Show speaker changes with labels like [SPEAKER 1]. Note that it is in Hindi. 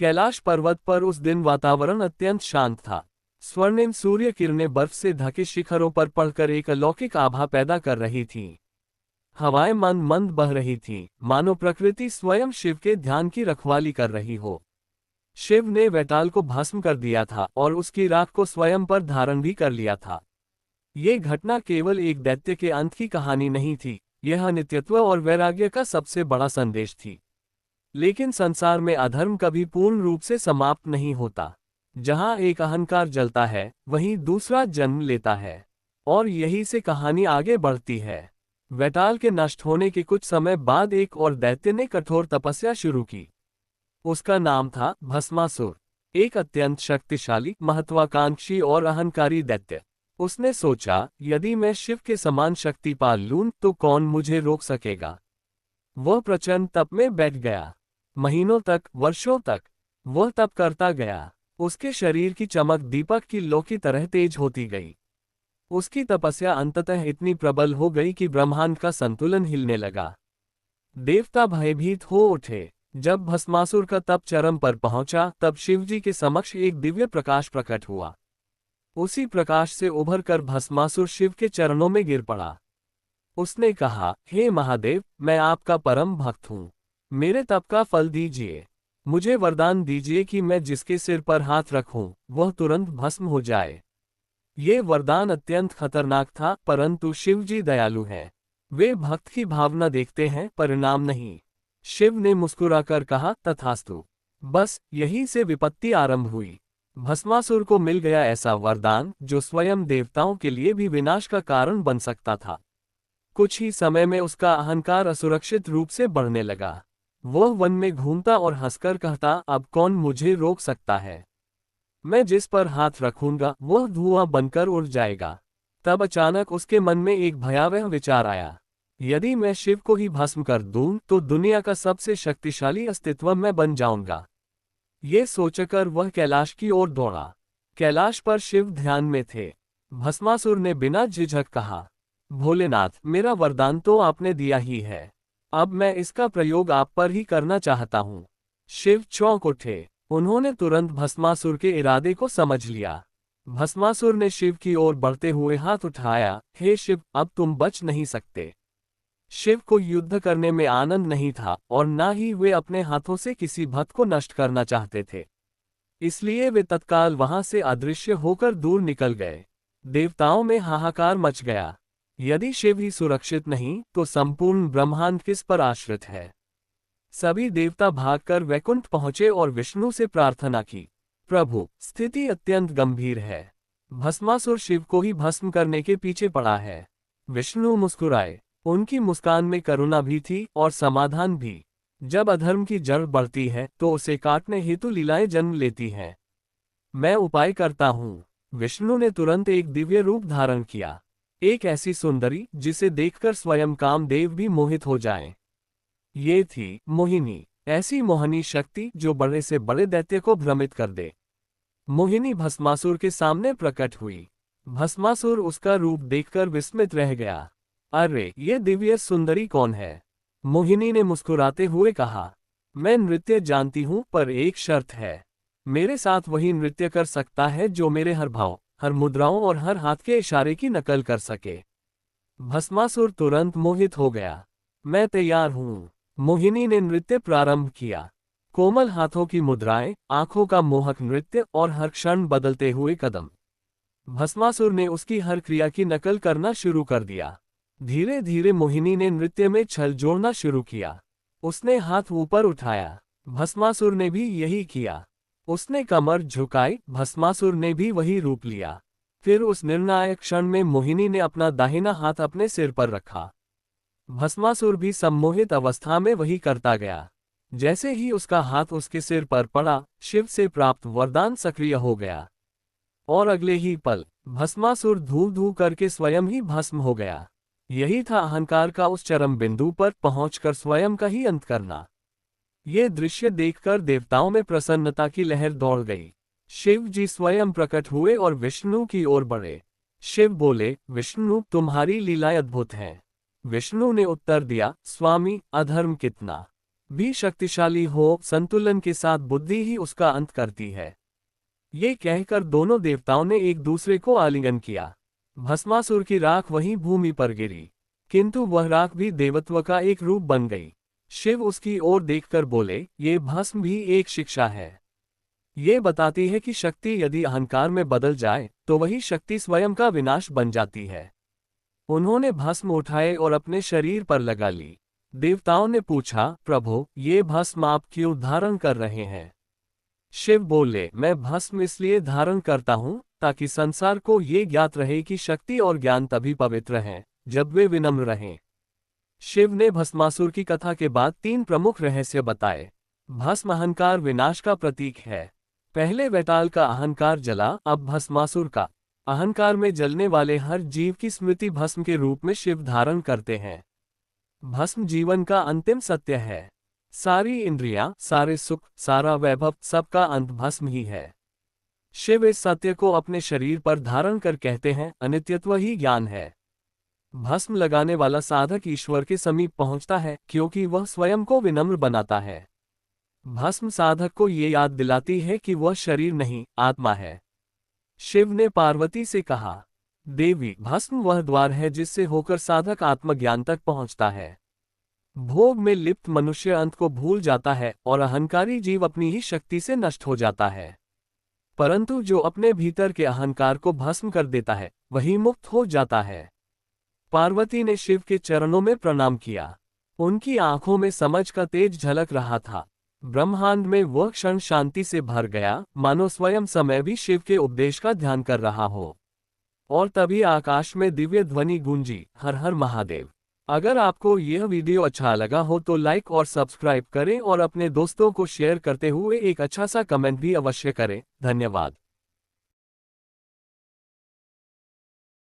[SPEAKER 1] कैलाश पर्वत पर उस दिन वातावरण अत्यंत शांत था। स्वर्णिम सूर्य किरणें बर्फ से ढके शिखरों पर पड़कर एक अलौकिक आभा पैदा कर रही थीं। हवाएं मंद मंद बह रही थीं, मानो प्रकृति स्वयं शिव के ध्यान की रखवाली कर रही हो। शिव ने वैताल को भस्म कर दिया था और उसकी राख को स्वयं पर धारण भी कर लिया था। ये घटना केवल एक दैत्य के अंत की कहानी नहीं थी, यह नित्यत्व और वैराग्य का सबसे बड़ा संदेश थी। लेकिन संसार में अधर्म कभी पूर्ण रूप से समाप्त नहीं होता। जहां एक अहंकार जलता है, वहीं दूसरा जन्म लेता है, और यही से कहानी आगे बढ़ती है। वैताल के नष्ट होने के कुछ समय बाद एक और दैत्य ने कठोर तपस्या शुरू की। उसका नाम था भस्मासुर, एक अत्यंत शक्तिशाली, महत्वाकांक्षी और अहंकारी दैत्य। उसने सोचा, यदि मैं शिव के समान शक्ति पा लूं तो कौन मुझे रोक सकेगा। वह प्रचंड तप में बैठ गया। महीनों तक, वर्षों तक वह तप करता गया। उसके शरीर की चमक दीपक की लौ की तरह तेज होती गई। उसकी तपस्या अंततः इतनी प्रबल हो गई कि ब्रह्मांड का संतुलन हिलने लगा। देवता भयभीत हो उठे। जब भस्मासुर का तप चरम पर पहुंचा, तब शिवजी के समक्ष एक दिव्य प्रकाश प्रकट हुआ। उसी प्रकाश से उभरकर भस्मासुर शिव के चरणों में गिर पड़ा। उसने कहा, हे महादेव, मैं आपका परम भक्त हूँ। मेरे तप का फल दीजिए। मुझे वरदान दीजिए कि मैं जिसके सिर पर हाथ रखूं, वह तुरंत भस्म हो जाए। ये वरदान अत्यंत खतरनाक था, परंतु शिवजी दयालु हैं। वे भक्त की भावना देखते हैं, परिणाम नहीं। शिव ने मुस्कुराकर कहा, तथास्तु। बस यहीं से विपत्ति आरंभ हुई। भस्मासुर को मिल गया ऐसा वरदान जो स्वयं देवताओं के लिए भी विनाश का कारण बन सकता था। कुछ ही समय में उसका अहंकार असुरक्षित रूप से बढ़ने लगा। वह वन में घूमता और हंसकर कहता, अब कौन मुझे रोक सकता है। मैं जिस पर हाथ रखूंगा वह धुआं बनकर उड़ जाएगा। तब अचानक उसके मन में एक भयावह विचार आया, यदि मैं शिव को ही भस्म कर दूं तो दुनिया का सबसे शक्तिशाली अस्तित्व मैं बन जाऊंगा। ये सोचकर वह कैलाश की ओर दौड़ा। कैलाश पर शिव ध्यान में थे। भस्मासुर ने बिना झिझक कहा, भोलेनाथ, मेरा वरदान तो आपने दिया ही है, अब मैं इसका प्रयोग आप पर ही करना चाहता हूँ। शिव चौंक उठे। उन्होंने तुरंत भस्मासुर के इरादे को समझ लिया। भस्मासुर ने शिव की ओर बढ़ते हुए हाथ उठाया, हे शिव, अब तुम बच नहीं सकते। शिव को युद्ध करने में आनंद नहीं था और न ही वे अपने हाथों से किसी भक्त को नष्ट करना चाहते थे। इसलिए वे तत्काल वहां से अदृश्य होकर दूर निकल गए। देवताओं में हाहाकार मच गया। यदि शिव ही सुरक्षित नहीं तो संपूर्ण ब्रह्मांड किस पर आश्रित है। सभी देवता भागकर वैकुंठ पहुंचे और विष्णु से प्रार्थना की, प्रभु, स्थिति अत्यंत गंभीर है। भस्मासुर शिव को ही भस्म करने के पीछे पड़ा है। विष्णु मुस्कुराए। उनकी मुस्कान में करुणा भी थी और समाधान भी। जब अधर्म की जड़ बढ़ती है तो उसे काटने हेतु लीलाएं जन्म लेती हैं। मैं उपाय करता हूँ। विष्णु ने तुरंत एक दिव्य रूप धारण किया, एक ऐसी सुंदरी जिसे देखकर स्वयं कामदेव भी मोहित हो जाएं। ये थी मोहिनी, ऐसी मोहनी शक्ति जो बड़े से बड़े दैत्य को भ्रमित कर दे। मोहिनी भस्मासुर के सामने प्रकट हुई। भस्मासुर उसका रूप देखकर विस्मित रह गया। अरे, ये दिव्य सुंदरी कौन है? मोहिनी ने मुस्कुराते हुए कहा, मैं नृत्य जानती हूँ, पर एक शर्त है। मेरे साथ वही नृत्य कर सकता है जो मेरे हर भाव, हर मुद्राओं और हर हाथ के इशारे की नकल कर सके। भस्मासुर तुरंत मोहित हो गया। मैं तैयार हूँ। मोहिनी ने नृत्य प्रारंभ किया। कोमल हाथों की मुद्राएं, आंखों का मोहक नृत्य और हर क्षण बदलते हुए कदम। भस्मासुर ने उसकी हर क्रिया की नकल करना शुरू कर दिया। धीरे धीरे मोहिनी ने नृत्य में छल जोड़ना शुरू किया। उसने हाथ ऊपर उठाया। भस्मासुर ने भी यही किया। उसने कमर झुकाई। भस्मासुर ने भी वही रूप लिया। फिर उस निर्णायक क्षण में मोहिनी ने अपना दाहिना हाथ अपने सिर पर रखा। भस्मासुर भी सम्मोहित अवस्था में वही करता गया। जैसे ही उसका हाथ उसके सिर पर पड़ा, शिव से प्राप्त वरदान सक्रिय हो गया और अगले ही पल भस्मासुर धू धू करके स्वयं ही भस्म हो गया। यही था अहंकार का उस चरम बिंदु पर पहुंचकर स्वयं का ही अंत करना। ये दृश्य देखकर देवताओं में प्रसन्नता की लहर दौड़ गई। शिव जी स्वयं प्रकट हुए और विष्णु की ओर बढ़े। शिव बोले, विष्णु, तुम्हारी लीलाएं अद्भुत हैं। विष्णु ने उत्तर दिया, स्वामी, अधर्म कितना, भी शक्तिशाली हो, संतुलन के साथ बुद्धि ही उसका अंत करती है। ये कहकर दोनों देवताओं ने एक दूसरे को आलिंगन किया। भस्मासुर की राख वहीं भूमि पर गिरी, किंतु वह राख भी देवत्व का एक रूप बन गई। शिव उसकी ओर देखकर बोले, ये भस्म भी एक शिक्षा है। ये बताती है कि शक्ति यदि अहंकार में बदल जाए तो वही शक्ति स्वयं का विनाश बन जाती है। उन्होंने भस्म उठाए और अपने शरीर पर लगा ली। देवताओं ने पूछा, प्रभु, ये भस्म आप क्यों धारण कर रहे हैं? शिव बोले, मैं भस्म इसलिए धारण करता हूं ताकि संसार को ये ज्ञात रहे कि शक्ति और ज्ञान तभी पवित्र हैं जब वे विनम्र रहें। शिव ने भस्मासुर की कथा के बाद 3 प्रमुख रहस्य बताए। भस्म अहंकार विनाश का प्रतीक है। पहले वैताल का अहंकार जला, अब भस्मासुर का अहंकार में जलने वाले हर जीव की स्मृति भस्म के रूप में शिव धारण करते हैं। भस्म जीवन का अंतिम सत्य है। सारी इंद्रियां, सारे सुख, सारा वैभव, सबका अंत भस्म ही है। शिव इस सत्य को अपने शरीर पर धारण कर कहते हैं, अनित्यत्व ही ज्ञान है। भस्म लगाने वाला साधक ईश्वर के समीप पहुंचता है क्योंकि वह स्वयं को विनम्र बनाता है। भस्म साधक को ये याद दिलाती है कि वह शरीर नहीं, आत्मा है। शिव ने पार्वती से कहा, देवी, भस्म वह द्वार है जिससे होकर साधक आत्मज्ञान तक पहुंचता है। भोग में लिप्त मनुष्य अंत को भूल जाता है और अहंकारी जीव अपनी ही शक्ति से नष्ट हो जाता है। परंतु जो अपने भीतर के अहंकार को भस्म कर देता है वही मुक्त हो जाता है। पार्वती ने शिव के चरणों में प्रणाम किया। उनकी आंखों में समझ का तेज झलक रहा था। ब्रह्मांड में वह क्षण शांति से भर गया, मानो स्वयं समय भी शिव के उपदेश का ध्यान कर रहा हो। और तभी आकाश में दिव्य ध्वनि गूंजी, हर हर महादेव। अगर आपको यह वीडियो अच्छा लगा हो तो लाइक और सब्सक्राइब करें और अपने दोस्तों को शेयर करते हुए एक अच्छा सा कमेंट भी अवश्य करें। धन्यवाद।